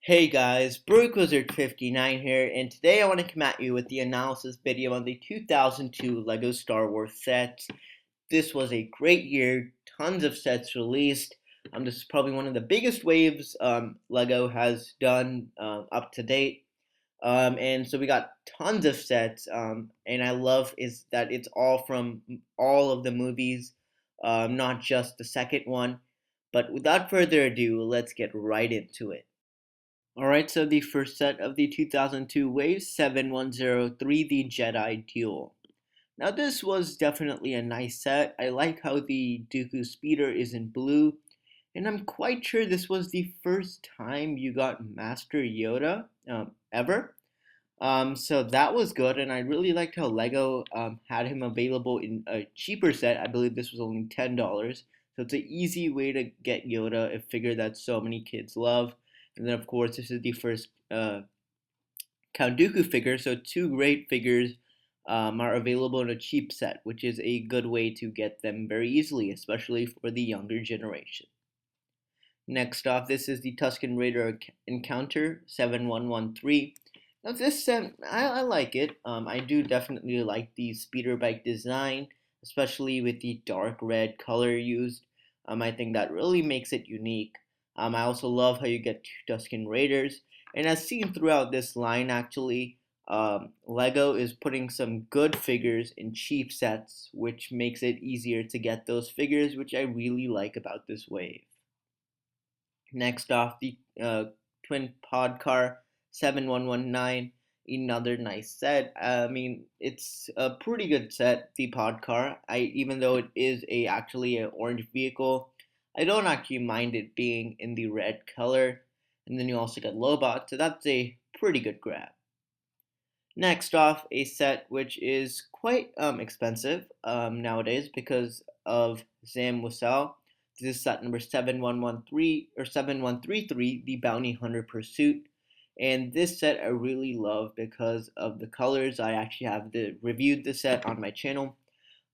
Hey guys, BrokeWizard59 here, and today I want to come at you with the analysis video on the 2002 LEGO Star Wars sets. This was a great year, tons of sets released. This is probably one of the biggest waves LEGO has done up to date. And so we got tons of sets, and I love is that it's all from all of the movies, not just the second one. But without further ado, let's get right into it. Alright, so the first set of the 2002 Wave 7103, the Jedi Duel. Now this was definitely a nice set. I like how the Dooku speeder is in blue, and I'm quite sure this was the first time you got Master Yoda ever. So that was good, and I really liked how Lego had him available in a cheaper set. I believe this was only $10. So it's an easy way to get Yoda, a figure that so many kids love. And then, of course, this is the first Count Dooku figure. So two great figures are available in a cheap set, which is a good way to get them very easily, especially for the younger generation. Next off, this is the Tusken Raider Encounter 7113. Now this set, I like it. I do definitely like the speeder bike design, especially with the dark red color used. I think that really makes it unique. I also love how you get two Tusken Raiders, and as seen throughout this line, actually, Lego is putting some good figures in cheap sets, which makes it easier to get those figures, which I really like about this wave. Next off, the Twin Pod Car 7119, another nice set. I mean, it's a pretty good set, the Pod Car. Even though it is actually an orange vehicle, I don't actually mind it being in the red color. And then you also get Lobot, so that's a pretty good grab. Next off, a set which is quite expensive nowadays because of Zam Wissel. This is set number 7113 or 7133, the Bounty Hunter Pursuit. And this set I really love because of the colors. I actually have reviewed the set on my channel.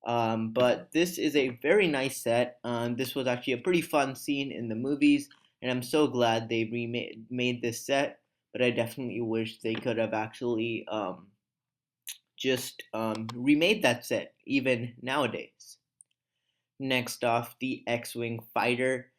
But this is a very nice set. This was actually a pretty fun scene in the movies, and I'm so glad they made this set. But I definitely wish they could have actually just remade that set even nowadays. Next off, the X-Wing Fighter.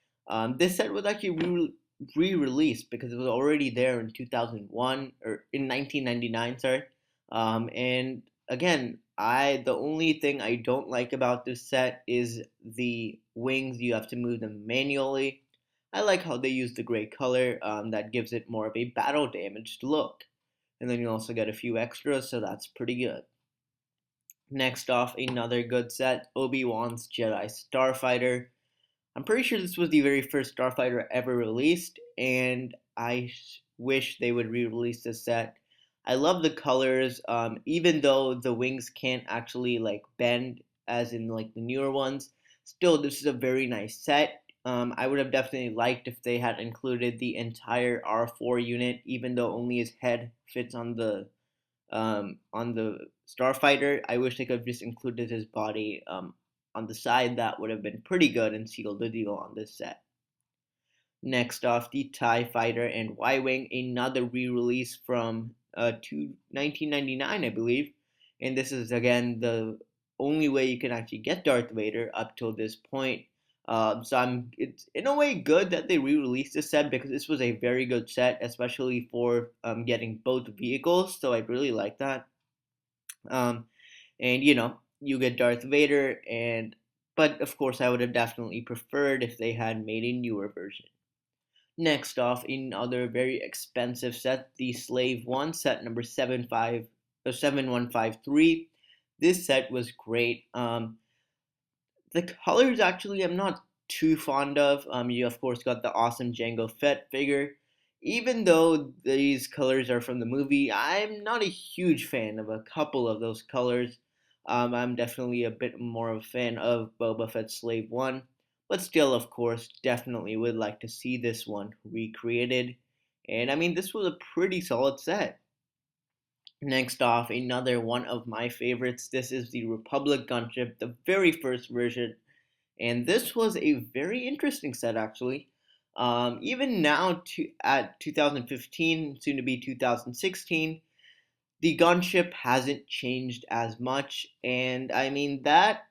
This set was actually re-released because it was already there in 2001 or in 1999, sorry. And again, the only thing I don't like about this set is the wings. You have to move them manually. I like how they use the gray color. That gives it more of a battle damaged look. And then you also get a few extras, so that's pretty good. Next off, another good set, Obi-Wan's Jedi Starfighter. I'm pretty sure this was the very first Starfighter ever released, and I wish they would re-release this set. I love the colors, even though the wings can't actually like bend as in like the newer ones. Still, this is a very nice set. I would have definitely liked if they had included the entire R4 unit, even though only his head fits on the Starfighter. I wish they could have just included his body on the side. That would have been pretty good and sealed the deal on this set. Next off, the TIE Fighter and Y-Wing, another re-release from 1999, I believe. And this is, again, the only way you can actually get Darth Vader up till this point. So it's in a way good that they re-released this set because this was a very good set, especially for getting both vehicles. So I really like that. Um, and you get Darth Vader, but of course I would have definitely preferred if they had made a newer version. Next off, another very expensive set, the Slave One set number 7153. This set was great. The colors actually I'm not too fond of. You of course got the awesome Jango Fett figure. Even though these colors are from the movie, I'm not a huge fan of a couple of those colors. I'm definitely a bit more of a fan of Boba Fett Slave 1, but still, of course, definitely would like to see this one recreated. And I mean, this was a pretty solid set. Next off, another one of my favorites. This is the Republic Gunship, the very first version. And this was a very interesting set, actually. Even now, at 2015, soon to be 2016, the gunship hasn't changed as much, and I mean that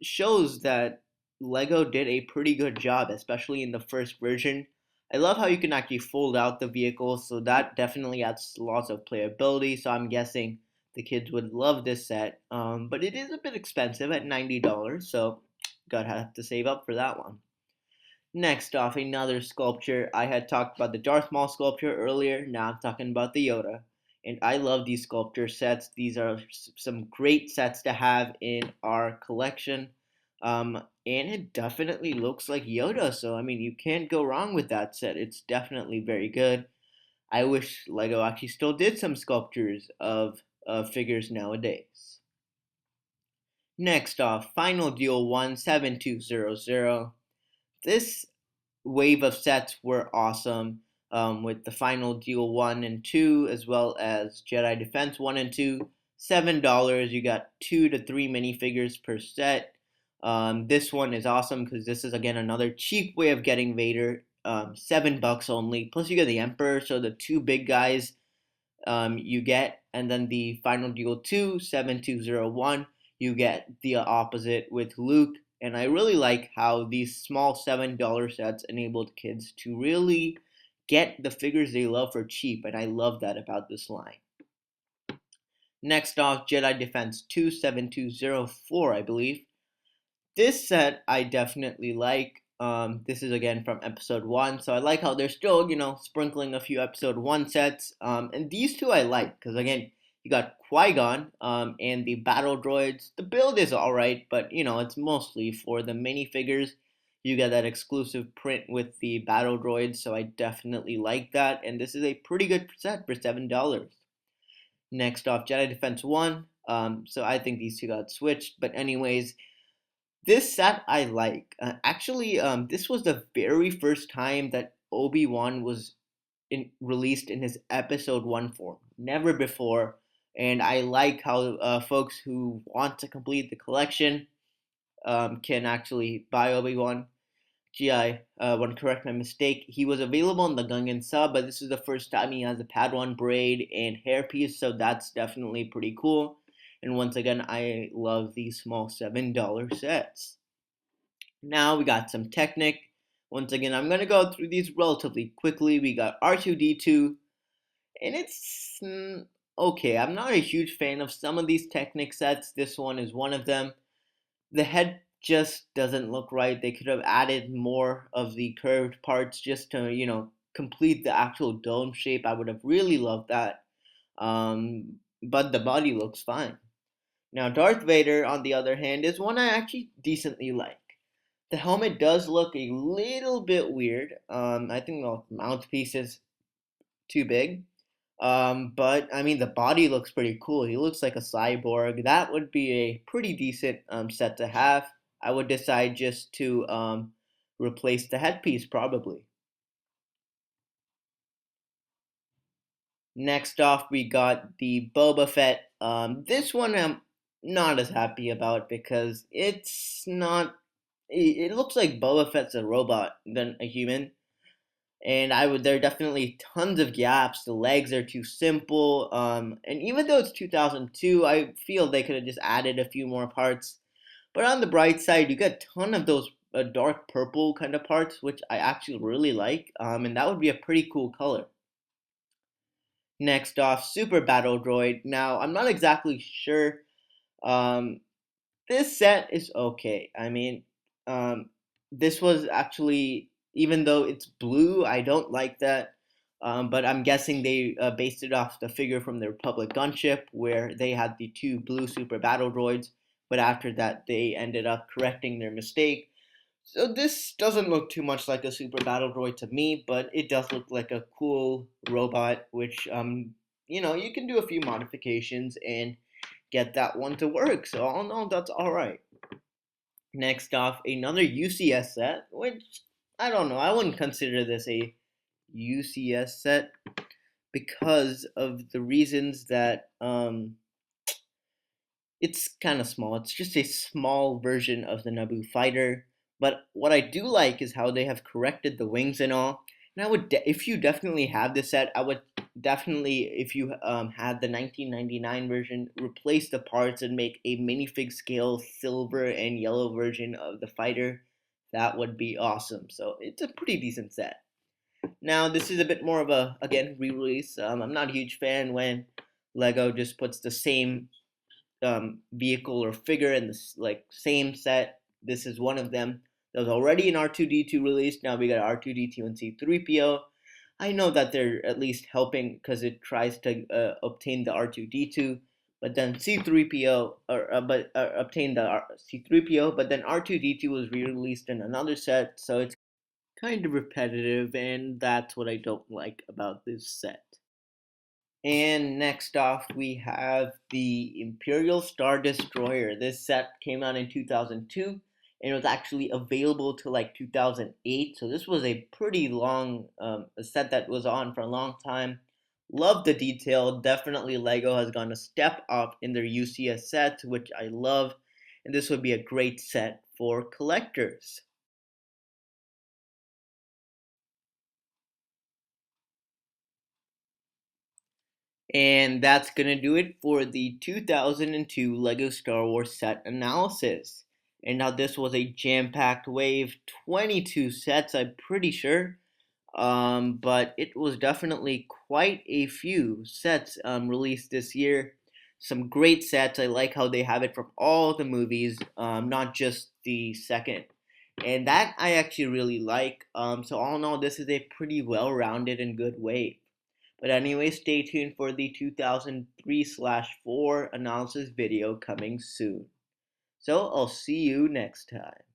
shows that Lego did a pretty good job, especially in the first version. I love how you can actually fold out the vehicle, so that definitely adds lots of playability. So I'm guessing the kids would love this set, but it is a bit expensive at $90, so gotta have to save up for that one. Next off, another sculpture. I had talked about the Darth Maul sculpture earlier. Now I'm talking about the Yoda. And I love these sculpture sets. These are some great sets to have in our collection. And it definitely looks like Yoda. So, I mean, you can't go wrong with that set. It's definitely very good. I wish Lego actually still did some sculptures of figures nowadays. Next off, Final Deal 17200. This wave of sets were awesome, with the Final Deal 1 and 2, as well as Jedi Defense 1 and 2. $7. You got 2 to 3 minifigures per set. This one is awesome because this is, again, another cheap way of getting Vader. $7 only. Plus, you get the Emperor, so the two big guys you get, and then the Final Duel 2, 7201, you get the opposite with Luke. And I really like how these small $7 sets enabled kids to really get the figures they love for cheap, and I love that about this line. Next off, Jedi Defense 27204, I believe. This set I definitely like. This is again from episode 1, so I like how they're still, sprinkling a few episode 1 sets. And these two I like because again, you got Qui-Gon and the battle droids. The build is alright, but it's mostly for the minifigures. You get that exclusive print with the battle droids, so I definitely like that. And this is a pretty good set for $7. Next off, Jedi Defense 1. So I think these two got switched, but anyways, this set I like. Actually, this was the very first time that Obi-Wan was released in his Episode 1 form. Never before. And I like how folks who want to complete the collection can actually buy Obi-Wan. Gee, I want to correct my mistake. He was available in the Gungan sub, but this is the first time he has a Padawan braid and hairpiece, so that's definitely pretty cool. And once again, I love these small $7 sets. Now we got some Technic. Once again, I'm going to go through these relatively quickly. We got R2D2, and it's okay. I'm not a huge fan of some of these Technic sets. This one is one of them. The head just doesn't look right. They could have added more of the curved parts just to, complete the actual dome shape. I would have really loved that. But the body looks fine. Now, Darth Vader, on the other hand, is one I actually decently like. The helmet does look a little bit weird. I think the mouthpiece is too big. But I mean, the body looks pretty cool. He looks like a cyborg. That would be a pretty decent set to have. I would decide just to replace the headpiece probably. Next off, we got the Boba Fett. This one I'm not as happy about because it's not. It looks like Boba Fett's a robot than a human, and I would. There are definitely tons of gaps. The legs are too simple. And even though it's 2002, I feel they could have just added a few more parts. But on the bright side, you get a ton of those dark purple kind of parts, which I actually really like. And that would be a pretty cool color. Next off, Super Battle Droid. Now, I'm not exactly sure. Um, this set is okay. I mean, um, this was actually, even though it's blue, I don't like that. But I'm guessing they based it off the figure from the Republic gunship, where they had the two blue Super Battle Droids. But after that, they ended up correcting their mistake. So this doesn't look too much like a Super Battle Droid to me, but it does look like a cool robot, which you can do a few modifications and get that one to work. So all in all, that's all right. Next off, another UCS set, which I don't know. I wouldn't consider this a UCS set because of the reasons that it's kind of small. It's just a small version of the Naboo fighter. But what I do like is how they have corrected the wings and all. And I would, if you definitely have this set, I would definitely, if you had the 1999 version, replace the parts and make a minifig scale silver and yellow version of the fighter. That would be awesome. So it's a pretty decent set. Now this is a bit more of a, again, re-release. I'm not a huge fan when Lego just puts the same vehicle or figure in the same set. This is one of them. There was already an R2D2 release. Now we got R2D2 and C3PO. I know that they're at least helping because it tries to obtain the R2D2, but then C3PO or obtain the C3PO, but then R2D2 was re-released in another set, so it's kind of repetitive, and that's what I don't like about this set. And next off, we have the Imperial Star Destroyer. This set came out in 2002, and it was actually available to like 2008. So this was a pretty long a set that was on for a long time. Love the detail. Definitely Lego has gone a step up in their UCS sets, which I love. And this would be a great set for collectors. And that's going to do it for the 2002 LEGO Star Wars set analysis. And now this was a jam-packed wave, 22 sets, I'm pretty sure. But it was definitely quite a few sets released this year. Some great sets. I like how they have it from all the movies, not just the second. And that I actually really like. So all in all, this is a pretty well-rounded and good wave. But anyway, stay tuned for the 2003/4 analysis video coming soon. So I'll see you next time.